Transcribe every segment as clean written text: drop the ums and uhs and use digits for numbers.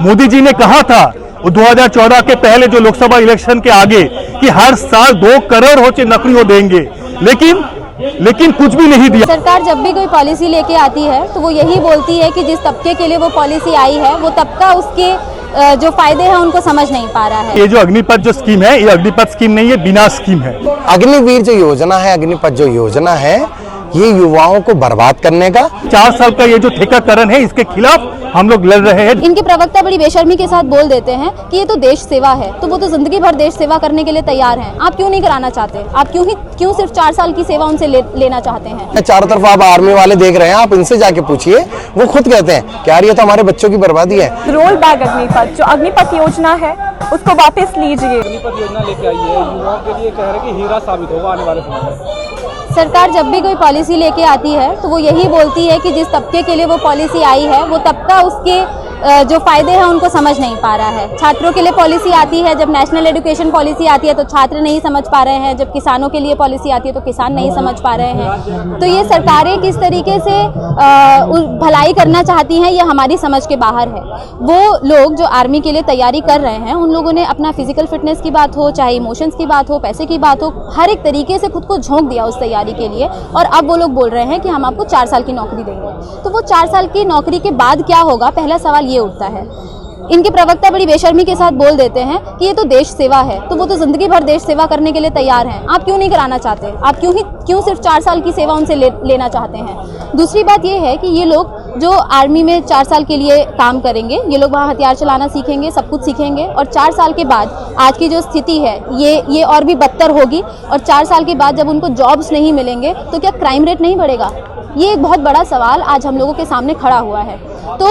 मोदी जी ने कहा था 2014 के पहले जो लोकसभा इलेक्शन के आगे कि हर साल 2 करोड़ हो नौकरी वो देंगे, लेकिन कुछ भी नहीं दिया। सरकार जब भी कोई पॉलिसी लेके आती है तो वो यही बोलती है कि जिस तबके के लिए वो पॉलिसी आई है वो तबका उसके जो फायदे हैं उनको समझ नहीं पा रहा है। ये जो अग्निपथ जो स्कीम है, ये अग्निपथ स्कीम नहीं है, बिना स्कीम है। अग्निवीर जो योजना है, अग्निपथ जो योजना है, ये युवाओं को बर्बाद करने का 4 साल का ये जो ठेकाकरण है, इसके खिलाफ हम लोग लड़ रहे हैं। इनके प्रवक्ता बड़ी बेशर्मी के साथ बोल देते हैं कि ये तो देश सेवा है, तो वो तो जिंदगी भर देश सेवा करने के लिए तैयार हैं। आप क्यों नहीं कराना चाहते? आप क्यों सिर्फ 4 साल की सेवा उनसे लेना चाहते हैं? चारों तरफ आप आर्मी वाले देख रहे हैं, आप इनसे जाके पूछिए, वो खुद कहते हैं कि यार ये तो हमारे बच्चों की बर्बादी है। रोल बैक अग्निपथ, जो अग्निपथ योजना है उसको वापस लीजिए। अग्निपथ योजना लेके आई है, युवाओं के लिए कह रहे हैं कि हीरा साबित होगा आने वाले समय में। सरकार जब भी कोई पॉलिसी लेके आती है तो वो यही बोलती है कि जिस तबके के लिए वो पॉलिसी आई है वो तबका उसके जो फायदे हैं उनको समझ नहीं पा रहा है। छात्रों के लिए पॉलिसी आती है, जब नेशनल एजुकेशन पॉलिसी आती है तो छात्र नहीं समझ पा रहे हैं, जब किसानों के लिए पॉलिसी आती है तो किसान नहीं समझ पा रहे हैं। तो ये सरकारें किस तरीके से भलाई करना चाहती हैं, ये हमारी समझ के बाहर है। वो लोग जो आर्मी के लिए तैयारी कर रहे हैं, उन लोगों ने अपना फिजिकल फिटनेस की बात हो, चाहे इमोशंस की बात हो, पैसे की बात हो, हर एक तरीके से खुद को झोंक दिया उस तैयारी के लिए, और अब वो लोग बोल रहे हैं कि हम आपको 4 साल की नौकरी देंगे। तो वो 4 साल की नौकरी के बाद क्या होगा, पहला सवाल ये उठता है। इनके प्रवक्ता बड़ी बेशर्मी के साथ बोल देते हैं कि ये तो देश सेवा है, तो वो तो जिंदगी भर देश सेवा करने के लिए तैयार हैं। आप क्यों नहीं कराना चाहते? आप क्यों सिर्फ 4 साल की सेवा उनसे लेना चाहते हैं? दूसरी बात ये है कि ये लोग जो आर्मी में 4 साल के लिए काम करेंगे, ये लोग वहाँ हथियार चलाना सीखेंगे, सब कुछ सीखेंगे, और 4 साल के बाद आज की जो स्थिति है ये और भी बदतर होगी, और 4 साल के बाद जब उनको जॉब्स नहीं मिलेंगे तो क्या क्राइम रेट नहीं बढ़ेगा? ये एक बहुत बड़ा सवाल आज हम लोगों के सामने खड़ा हुआ है। तो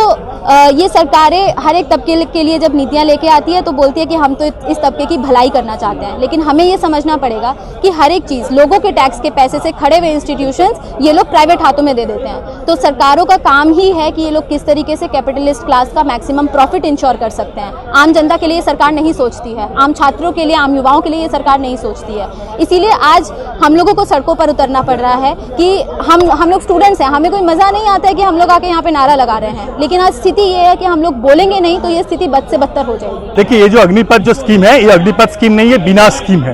ये सरकारें हर एक तबके के लिए जब नीतियां लेके आती है तो बोलती है कि हम तो इस तबके की भलाई करना चाहते हैं, लेकिन हमें ये समझना पड़ेगा कि हर एक चीज़ लोगों के टैक्स के पैसे से खड़े हुए इंस्टीट्यूशंस ये लोग प्राइवेट हाथों में दे देते हैं। तो सरकारों का काम ही है कि ये लोग किस तरीके से कैपिटलिस्ट क्लास का मैक्सिमम प्रॉफिट इंश्योर कर सकते हैं। आम जनता के लिए सरकार नहीं सोचती है, आम छात्रों के लिए, आम युवाओं के लिए ये सरकार नहीं सोचती है। इसीलिए आज हम लोगों को सड़कों पर उतरना पड़ रहा है कि हम लोग स्टूडेंट्स हैं, हमें कोई मजा नहीं आता है कि हम लोग आके यहाँ पे नारा लगा रहे हैं, लेकिन आज स्थिति ये है कि हम लोग बोलेंगे नहीं तो ये स्थिति बद से बदतर हो जाएगी। देखिए, ये जो अग्निपथ जो स्कीम है, ये अग्निपथ स्कीम नहीं है, बिना स्कीम है।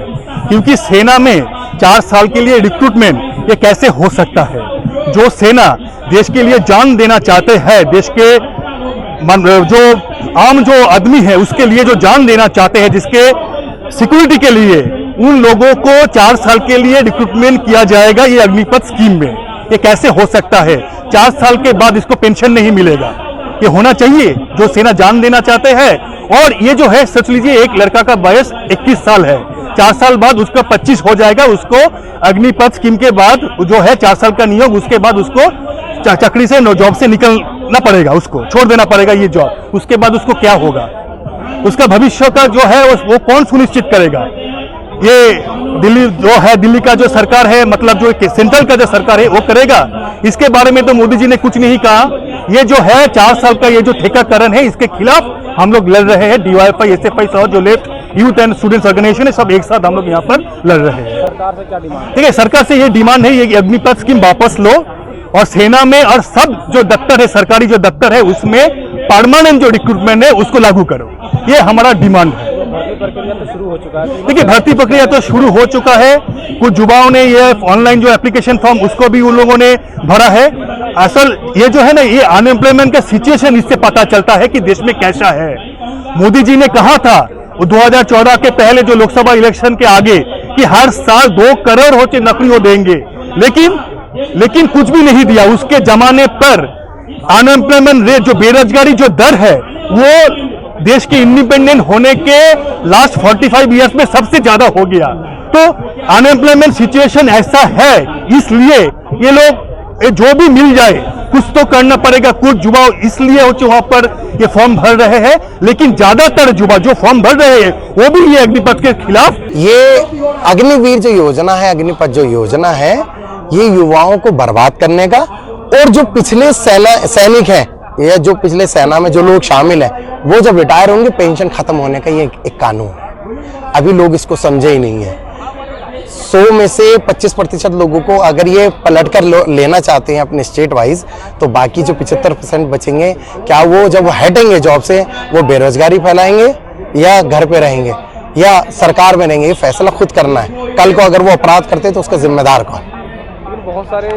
क्योंकि सेना में 4 साल के लिए रिक्रूटमेंट ये कैसे हो सकता है? जो सेना देश के लिए जान देना चाहते हैं, देश के जो आम जो आदमी है उसके लिए जो जान देना चाहते हैं, जिसके सिक्योरिटी के लिए, उन लोगों को 4 साल के लिए रिक्रूटमेंट किया जाएगा ये अग्निपथ स्कीम में। ये कैसे हो सकता है? 4 साल के बाद इसको पेंशन नहीं मिलेगा। ये होना चाहिए जो सेना जान देना चाहते हैं। और ये जो है, सोच लीजिए, एक लड़का का वयस 21 साल है, 4 साल बाद उसका 25 हो जाएगा, उसको अग्निपथ स्कीम के बाद जो है 4 साल का नियोग, उसके बाद उसको चक्री से जॉब से निकलना पड़ेगा, उसको छोड़ देना पड़ेगा ये जॉब। उसके बाद उसको क्या होगा? उसका भविष्य का जो है वो कौन सुनिश्चित करेगा? ये दिल्ली जो है, दिल्ली का जो सरकार है, मतलब जो सेंट्रल का जो सरकार है वो करेगा। इसके बारे में तो मोदी जी ने कुछ नहीं कहा। ये जो है 4 साल का ये जो ठेकाकरण है, इसके खिलाफ हम लोग लड़ रहे हैं। DYFI, SFI सह जो left youth and students organisation है, सब एक साथ हम लोग यहाँ पर लड़ रहे हैं। सरकार से क्या डिमांड? ठीक है, सरकार से ये डिमांड है, ये अग्निपथ स्कीम वापस लो, और सेना में और सब जो दफ्तर है, सरकारी जो दफ्तर है, उसमें परमानेंट जो रिक्रूटमेंट है उसको लागू करो। ये हमारा डिमांड है। प्रक्रिया तो शुरू हो चुका है। देखिए, भर्ती प्रक्रिया तो शुरू हो चुका है। कुछ युवाओं ने ये ऑनलाइन जो एप्लीकेशन फॉर्म उसको भी उन लोगों ने भरा है। असल ये जो है ना, ये अनएम्प्लॉयमेंट का सिचुएशन इससे पता चलता है कि देश में कैसा है। मोदी जी ने कहा था 2014 के पहले जो लोकसभा इलेक्शन के आगे कि हर साल 2 करोड़ हो नौकरी वो देंगे, लेकिन कुछ भी नहीं दिया। उसके जमाने पर अनएम्प्लॉयमेंट रेट, जो बेरोजगारी जो दर है, वो देश के इंडिपेंडेंट होने के लास्ट 45 ईयर्स में सबसे ज्यादा हो गया। तो अनएम्प्लॉयमेंट सिचुएशन ऐसा है, इसलिए ये लोग जो भी मिल जाए कुछ तो करना पड़ेगा। कुछ युवा इसलिए वहां पर ये फॉर्म भर रहे हैं, लेकिन ज्यादातर युवा जो फॉर्म भर रहे हैं वो भी ये अग्निपथ के खिलाफ। ये अग्निवीर जो योजना है, अग्निपथ जो योजना है, ये युवाओं को बर्बाद करने का, और जो पिछले सैनिक हैं या जो पिछले सेना में जो लोग शामिल हैं, वो जब रिटायर होंगे पेंशन खत्म होने का ये एक कानून है। अभी लोग इसको समझे ही नहीं है। 100 में से 25% लोगों को अगर ये पलट कर लेना चाहते हैं अपने स्टेट वाइज, तो बाकी जो 75% बचेंगे, क्या वो जब वो हटेंगे जॉब से वो बेरोजगारी फैलाएंगे या घर पे रहेंगे या सरकार में रहेंगे? ये फैसला खुद करना है। कल को अगर वो अपराध करते तो उसका जिम्मेदार कौन? बहुत सारे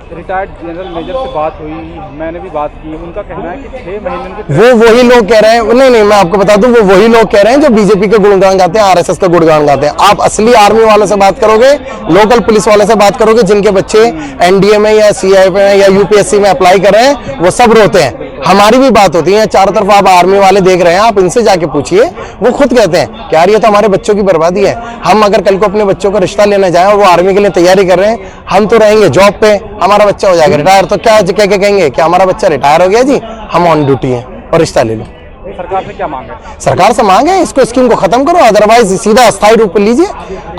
रिटायर्ड जनरल मेजर से बात हुई, मैंने भी बात की, उनका कहना है कि 6 महीने की वो वही लोग कह रहे हैं, नहीं मैं आपको बता दूं, वो वही लोग कह रहे हैं जो बीजेपी के गुणगान गाते हैं, आरएसएस का गुणगान गाते हैं। आप असली आर्मी वालों से बात करोगे, लोकल पुलिस वाले से बात करोगे, जिनके बच्चे एनडीए में या सीआईएफ में या यूपीएससी में अप्लाई कर रहे हैं, वो सब रोते हैं। हमारी भी बात होती है, चारों तरफ आप आर्मी वाले देख रहे हैं, आप इनसे जाके पूछिए, वो खुद कहते हैं कि यार ये तो हमारे बच्चों की बर्बादी है। हम अगर कल को अपने बच्चों का रिश्ता लेने जाए और वो आर्मी के लिए तैयारी कर रहे हैं, हम तो रहेंगे जॉब पे, हमारा बच्चा हो जाएगा रिटायर, तो क्या कह के कहेंगे कि हमारा बच्चा रिटायर हो गया जी, हम ऑन ड्यूटी हैं और रिश्ता ले लो। सरकार से क्या मांगे? सरकार से मांगे इसको, स्कीम को खत्म करो, अदरवाइज सीधा अस्थायी रूप में लीजिए।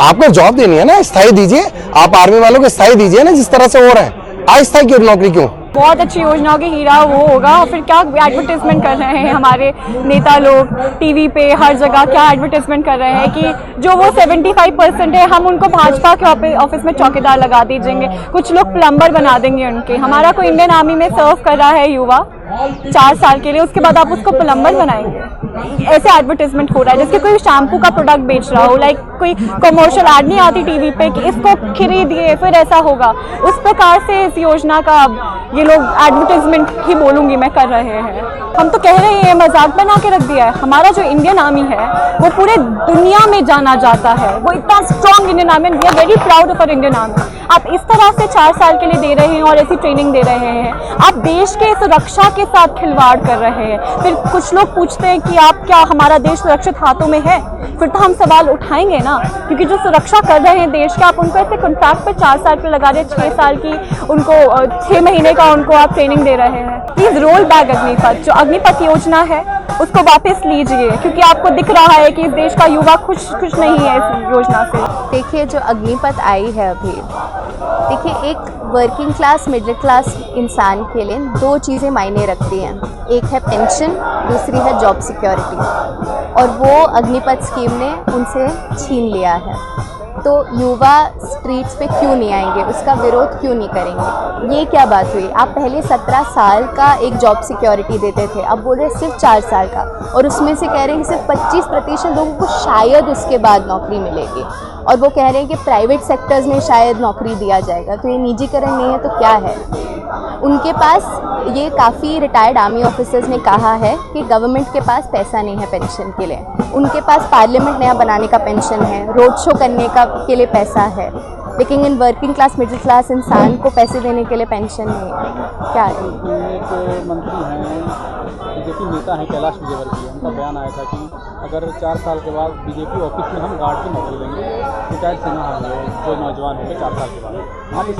आपको जॉब देनी है ना, स्थायी दीजिए। आप आर्मी वालों को स्थायी दीजिए ना, जिस तरह से हो रहा है। अस्थायी क्यों नौकरी क्यों? बहुत अच्छी योजना होगी, हीरा वो होगा। और फिर क्या एडवर्टाइजमेंट कर रहे हैं हमारे नेता लोग, टीवी पे हर जगह क्या एडवर्टाइजमेंट कर रहे हैं कि जो वो 75% है हम उनको भाजपा के ऑफिस में चौकीदार लगा दीजिएंगे, कुछ लोग प्लम्बर बना देंगे उनके। हमारा कोई इंडियन आर्मी में सर्व कर रहा है युवा 4 साल के लिए, उसके बाद आप उसको प्लम्बर बनाएंगे? ऐसे एडवर्टाइजमेंट हो रहा है जैसे कोई शैम्पू का प्रोडक्ट बेच रहा हो, लाइक कोई कमर्शियल एड नहीं आती टीवी पे कि इसको खरीदिए फिर ऐसा होगा। उस प्रकार से इस योजना का ये लोग एडवर्टाइजमेंट ही बोलूंगी मैं कर रहे हैं। हम तो कह रहे हैं मजाक बना के रख दिया है। हमारा जो इंडियन आर्मी है वो पूरे दुनिया में जाना जाता है, वो इतना strong Indian army, we are very proud of our Indian army. आप इस तरह से 4 साल के लिए दे रहे हैं और ऐसी ट्रेनिंग दे रहे हैं, आप देश के सुरक्षा के साथ खिलवाड़ कर रहे हैं। फिर कुछ लोग पूछते हैं कि आप क्या हमारा देश सुरक्षित हाथों में है? फिर तो हम सवाल उठाएंगे ना, क्योंकि जो सुरक्षा कर रहे हैं देश के, आप उनको ऐसे कॉन्ट्रैक्ट पे 4 साल पे लगा रहे हैं, 6 साल की उनको 6 महीने का उनको आप ट्रेनिंग दे रहे हैं। प्लीज रोल बैक अग्निपथ, जो अग्निपथ योजना है उसको वापस लीजिए, क्योंकि आपको दिख रहा है कि इस देश का युवा खुश नहीं है इस योजना से। देखिए जो अग्निपथ आई है अभी, देखिए एक वर्किंग क्लास मिडिल क्लास इंसान के लिए 2 चीज़ें मायने रखती हैं। एक है पेंशन, दूसरी है जॉब सिक्योरिटी, और वो अग्निपथ स्कीम ने उनसे छीन लिया है। तो युवा स्ट्रीट्स पे क्यों नहीं आएंगे, उसका विरोध क्यों नहीं करेंगे? ये क्या बात हुई? आप पहले 17 साल का एक जॉब सिक्योरिटी देते थे, अब बोल रहे सिर्फ 4 साल का, और उसमें से कह रहे हैं कि सिर्फ 25% लोगों को शायद उसके बाद नौकरी मिलेगी, और वो कह रहे हैं कि प्राइवेट सेक्टर्स में शायद नौकरी दिया जाएगा। तो ये निजीकरण नहीं है तो क्या है? उनके पास, ये काफ़ी रिटायर्ड आर्मी ऑफिसर्स ने कहा है कि गवर्नमेंट के पास पैसा नहीं है पेंशन के लिए, उनके पास पार्लियामेंट नया बनाने का पेंशन है, रोड शो करने का के लिए पैसा है, लेकिन in working class middle class इंसान को पैसे देने के लिए पेंशन नहीं है। क्या है? एक मंत्री हैं, बीजेपी नेता हैं कैलाश विजयवर्गीय, उनका बयान आया था कि अगर 4 साल के बाद बीजेपी ऑफिस में हम गार्ड की नौकरी देंगे, रिटायर्ड सेना होंगे जो नौजवान होंगे 4 साल के बाद। आप इस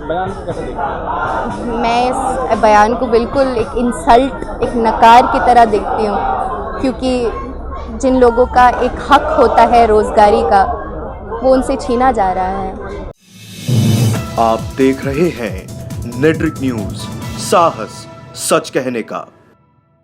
बयान को कैसे देखते हैं? मैं इस बयान को बिल्कुल एक इंसल्ट, एक नकार की तरह देखती हूँ, क्योंकि जिन लोगों का एक हक होता है रोजगारी का, वो उनसे छीना जा रहा है। आप देख रहे हैं नेट्रिक न्यूज, साहस सच कहने का।